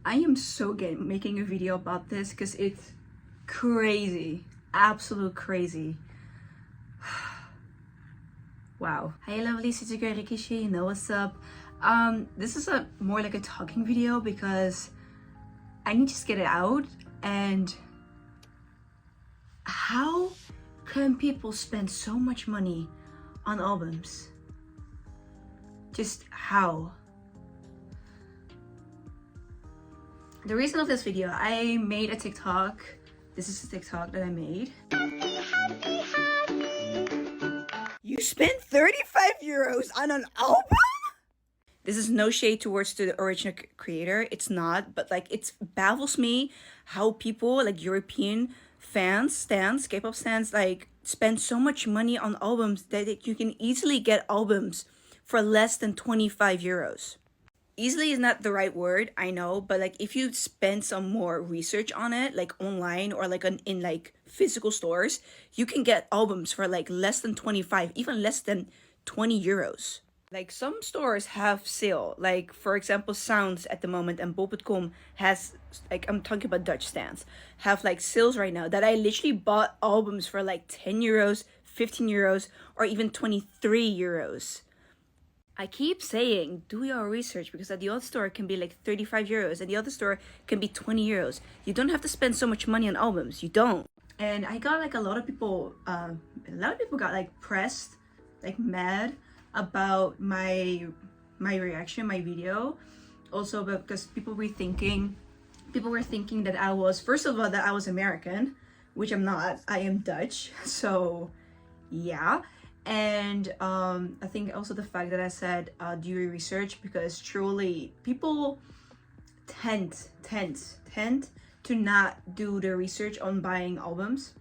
I am so good making a video about this because it's crazy, absolute crazy. Wow. Hi Lovelies, it's your girl Rikishi, you know what's up. This is a more like a talking video because I need to just get it out. And how can people spend so much money on albums? Just how? The reason of this video, I made a TikTok. This is a TikTok that I made. You spent 35 euros on an album? This is no shade towards the original creator. It's not, but like it baffles me how people like European stands, K-pop stands, like spend so much money on albums that you can easily get albums for less than 25 euros. Easily is not the right word, I know, but like if you spend some more research on it, like online or like in like physical stores, you can get albums for like less than 25, even less than 20 euros. Like some stores have sale, like for example Sounds at the moment and bol.com has, like I'm talking about Dutch stands, have like sales right now that I literally bought albums for like 10 euros, 15 euros, or even 23 euros. I keep saying, do your research, because at the other store it can be like 35 euros and the other store can be 20 euros. You don't have to spend so much money on albums. You don't. And I got like a lot of people got like pressed, like mad about my reaction, my video. Also because people were thinking that I was, first of all, that I was American, which I'm not. I am Dutch. So yeah. And I think also the fact that I said do your research, because truly people tend to not do the research on buying albums.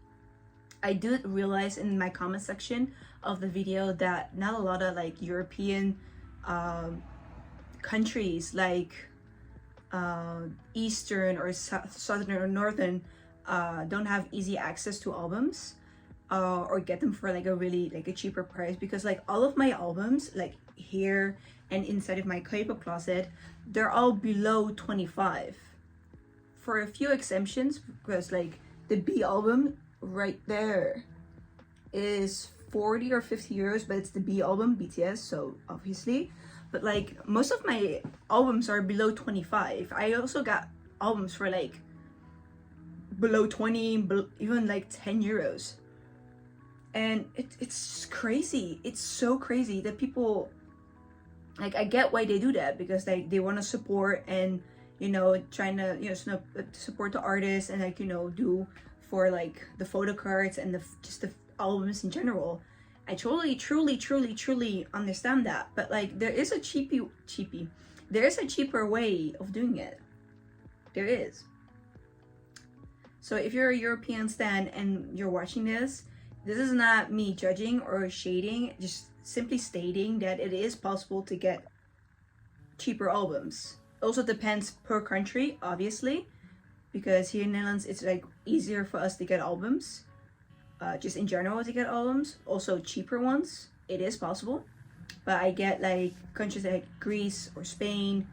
I did realize in my comment section of the video that not a lot of like European countries like Eastern or Southern or Northern don't have easy access to albums. Or get them for like a really like a cheaper price, because like all of my albums like here and inside of my Kpop closet, they're all below 25, for a few exemptions, because like the B album right there is 40 or 50 euros, but it's the B album, BTS, so obviously. But like most of my albums are below 25. I also got albums for like below 20, even like 10 euros. And it's crazy. It's so crazy that people, like, I get why they do that, because like they want to support and, you know, trying to, you know, support the artists and like, you know, do for like the photo cards and just the albums in general. I truly understand that, but like there is a there is a cheaper way of doing it. There is. So if you're a European stan and you're watching this is not me judging or shading, just simply stating that it is possible to get cheaper albums. Also depends per country, obviously, because here in Netherlands it's like easier for us to get albums, just in general to get albums, also cheaper ones. It is possible, but I get like countries like Greece or Spain,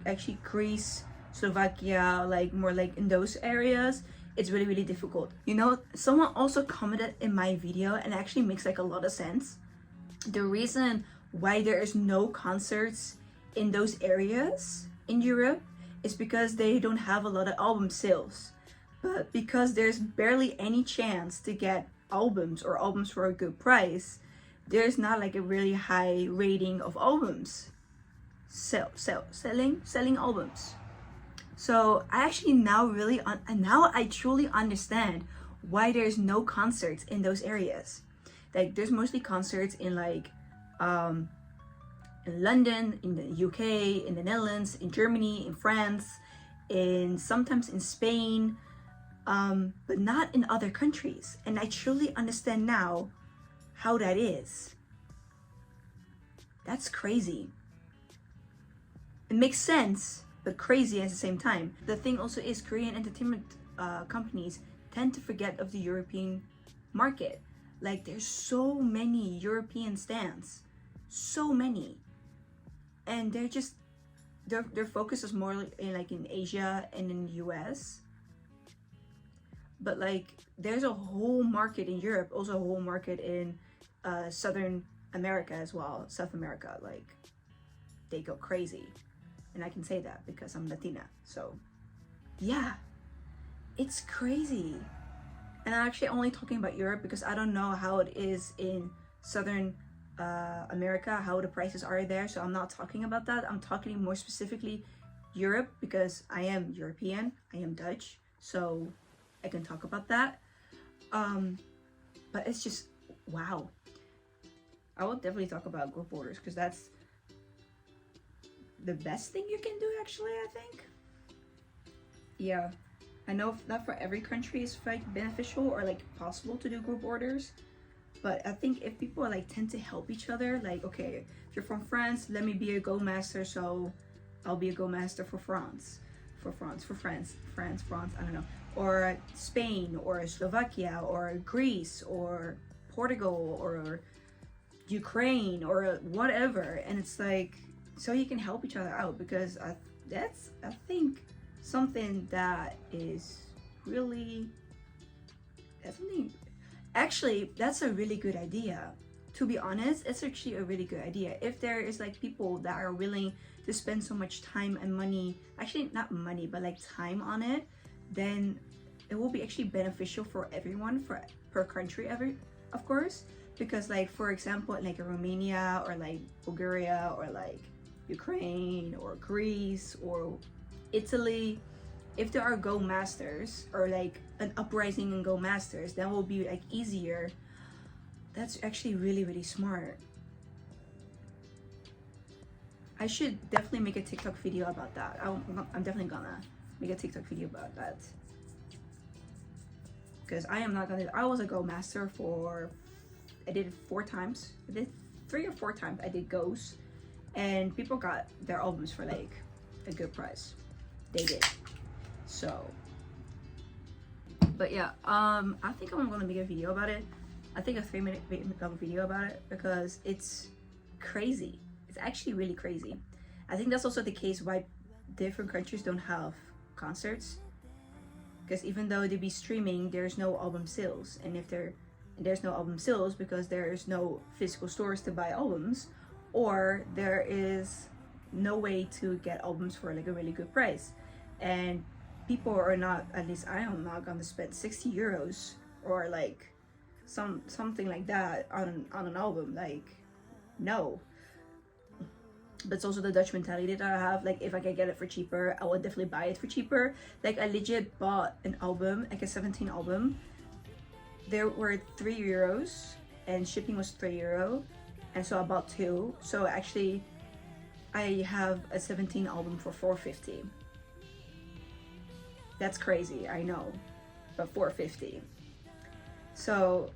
actually Greece, Slovakia, like more like in those areas, it's really difficult. You know, someone also commented in my video, and it actually makes like a lot of sense. The reason why there is no concerts in those areas in Europe is because they don't have a lot of album sales. But because there's barely any chance to get albums or albums for a good price, there's not like a really high rating of albums selling albums. So I actually now now I truly understand why there's no concerts in those areas. Like there's mostly concerts in like in London, in the UK, in the Netherlands, in Germany, in France, sometimes in Spain, but not in other countries. And I truly understand now how that is. That's crazy. It makes sense, but crazy at the same time. The thing also is Korean entertainment companies tend to forget of the European market. Like there's so many European stands, so many, and their focus is more in like in Asia and in the US. But like there's a whole market in Europe, also a whole market in Southern America as well, South America. Like they go crazy, and I can say that because I'm Latina. So yeah, it's crazy. And I'm actually only talking about Europe because I don't know how it is in Southern America, how the prices are there. So I'm not talking about that. I'm talking more specifically Europe because I am European, I am Dutch, so I can talk about that. But it's just, wow. I will definitely talk about group orders because that's the best thing you can do, actually, I think. Yeah, I know not for every country is like beneficial or like possible to do group orders, but I think if people like tend to help each other, like, okay, if you're from France, let me be a Go Master, so I'll be a Go Master for France, I don't know, or Spain, or Slovakia, or Greece, or Portugal, or Ukraine, or whatever. And it's like, so you can help each other out, because that's, I think, something that is really, that's something, actually, that's a really good idea. To be honest, it's actually a really good idea. If there is like people that are willing to spend so much time and money, actually not money, but like time on it, then it will be actually beneficial for everyone, for per country, of course. Because like, for example, like Romania or like Bulgaria or like Ukraine or Greece or Italy, if there are Go Masters or like an uprising in Go Masters, that will be like easier. That's actually really, really smart. I should definitely make a TikTok video about that. I'm definitely gonna make a TikTok video about that. Because I am not gonna, I was a Go Master for, I did it 4 times. I did 3 or 4 times I did Go's, and people got their albums for like a good price. They did. So, but yeah, I think I'm gonna make a video about it. I think a 3-minute video about it, because it's crazy. It's actually really crazy. I think that's also the case why different countries don't have concerts, because even though they be streaming, there's no album sales. And if there's no album sales because there's no physical stores to buy albums, or there is no way to get albums for like a really good price, and people are not, at least I am not gonna spend 60 euros or like something like that on an album. Like, no. But it's also the Dutch mentality that I have. Like, if I can get it for cheaper, I would definitely buy it for cheaper. Like, I legit bought an album, like a 17 album. There were 3 euros and shipping was 3 euro, and so I bought 2. So actually I have a 17 album for 450. That's crazy, I know, but 450. So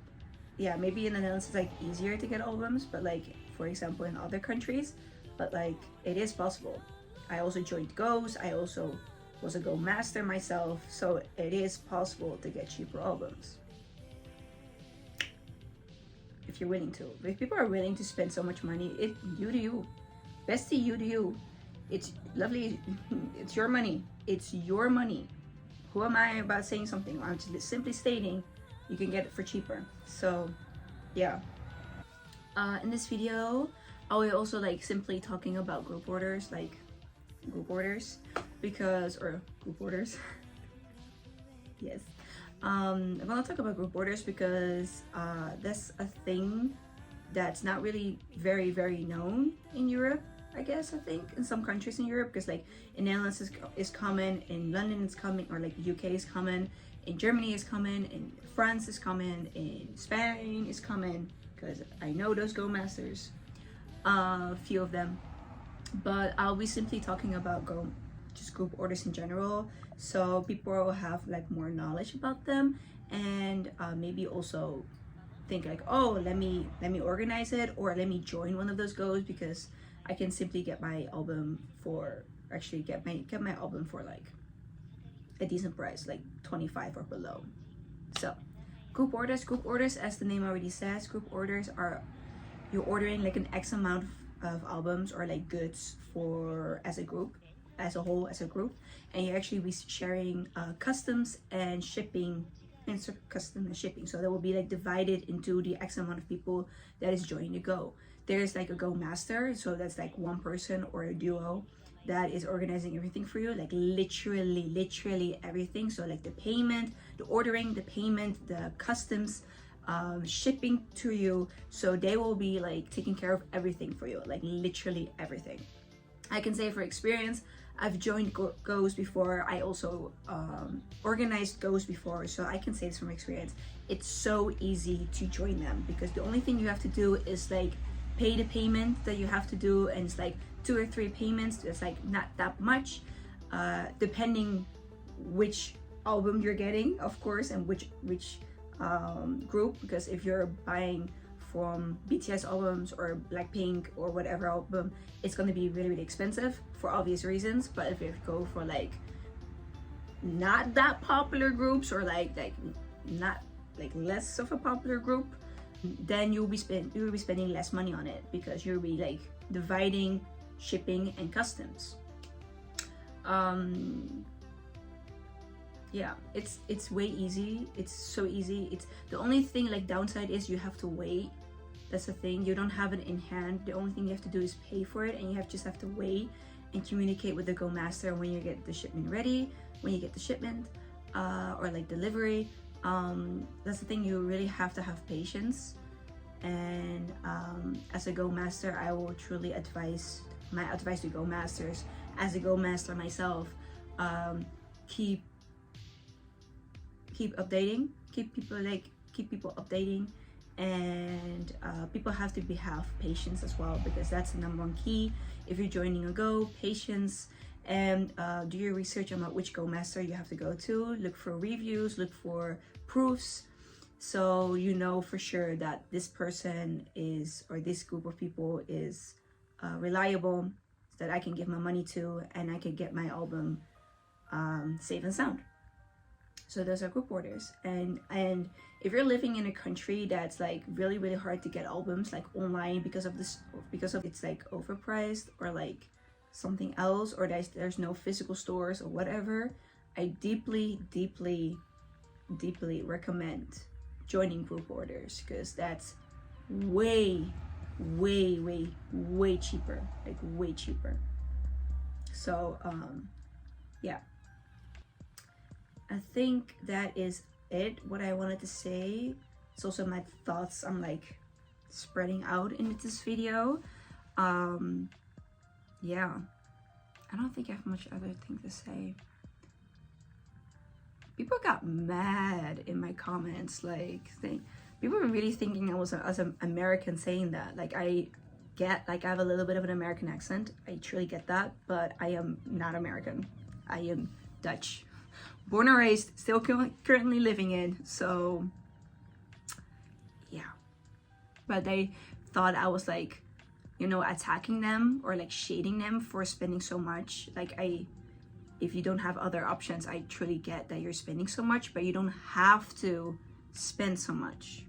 yeah, maybe in the Netherlands it's like easier to get albums, but like, for example, in other countries, but like, it is possible. I also joined Go's, I also was a Go Master myself, so it is possible to get cheaper albums if you're willing to. If people are willing to spend so much money, you do you. Bestie, you do you. It's lovely. It's your money. It's your money. Who am I about saying something? I'm just simply stating you can get it for cheaper. So yeah. In this video, I will also like simply talking about group orders, like group orders, because, or group orders. Yes. I'm gonna talk about group orders because that's a thing that's not really very, very known in Europe, I guess. I think in some countries in Europe, because like in Netherlands is common, in London it's common, or like UK is common, in Germany is common, in France is common, in Spain is common, because I know those Go Masters, a few of them. But I'll be simply talking about just group orders in general, so people will have like more knowledge about them, and maybe also think like, oh, let me organize it, or let me join one of those Go's, because I can simply get my album for, actually get my album for like a decent price, like 25 or below. So group orders, as the name already says, group orders are, you're ordering like an X amount of albums or like goods for as a group. as a whole, as a group, and you actually be sharing customs and shipping, custom and shipping. So that will be like divided into the X amount of people that is joining the Go. There's like a Go master, so that's like one person or a duo that is organizing everything for you, like literally everything. So like the payment, the ordering, the payment, the customs, shipping to you. So they will be like taking care of everything for you, like literally everything. I can say for experience, I've joined Go's before. I also organized Go's before, so I can say this from experience. It's so easy to join them because the only thing you have to do is like pay the payment that you have to do, and it's like 2 or 3 payments. It's like not that much, depending which album you're getting, of course, and which group, because if you're buying from BTS albums or Blackpink or whatever album, it's going to be really expensive for obvious reasons. But if you go for like not that popular groups, or like not like less of a popular group, then you'll be spending less money on it, because you'll be like dividing shipping and customs. Yeah, it's way easy. It's so easy. It's the only thing like downside is you have to wait. That's the thing. You don't have it in hand. The only thing you have to do is pay for it, and you just have to wait and communicate with the Go Master when you get the shipment ready, when you get the shipment, or like delivery. That's the thing. You really have to have patience. And as a Go Master, I will truly advise, my advice to Go Masters, as a Go Master myself, keep updating, keep people updating, and people have to have patience as well, because that's the number 1 key. If you're joining a Go, patience, and do your research about which Go Master you have to go to. Look for reviews, look for proofs, so you know for sure that this person is, or this group of people is reliable, that I can give my money to, and I can get my album safe and sound. So those are group orders. And if you're living in a country that's like really hard to get albums like online because of it's like overpriced, or like something else, or there's no physical stores or whatever, I deeply recommend joining group orders, because that's way cheaper, like way cheaper. So yeah, I think that is it, what I wanted to say. It's also my thoughts I'm like spreading out in this video. Yeah, I don't think I have much other thing to say. People got mad in my comments, like people were really thinking I was as an American saying that. Like I have a little bit of an American accent, I truly get that, but I am not American. I am Dutch, born and raised, still currently living in. So yeah, but they thought I was like, you know, attacking them or like shading them for spending so much. Like if you don't have other options, I truly get that you're spending so much, but you don't have to spend so much.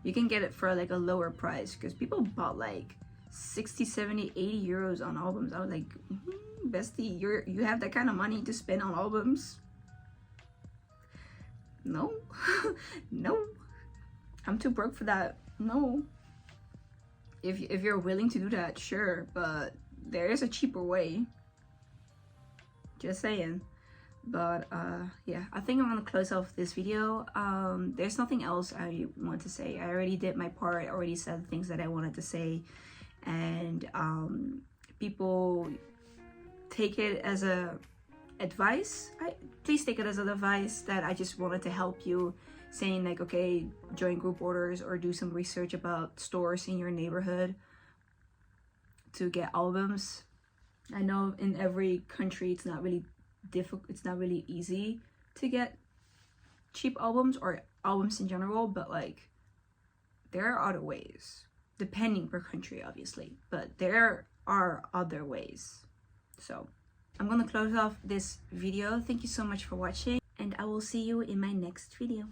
You can get it for like a lower price, because people bought like 60, 70, 80 euros on albums. I was like, bestie, you have that kind of money to spend on albums? No. No, I'm too broke for that. No. If you're willing to do that, sure, but there is a cheaper way. Just saying. But yeah, I think I'm gonna close off this video. There's nothing else I want to say. I already did my part. I already said the things that I wanted to say, and people take it as a advice. Please take it as an advice that I just wanted to help you, saying like, okay, join group orders or do some research about stores in your neighborhood to get albums. I know in every country it's not really difficult, it's not really easy to get cheap albums or albums in general, but like there are other ways, depending per country obviously, but there are other ways. So I'm gonna close off this video. Thank you so much for watching, and I will see you in my next video.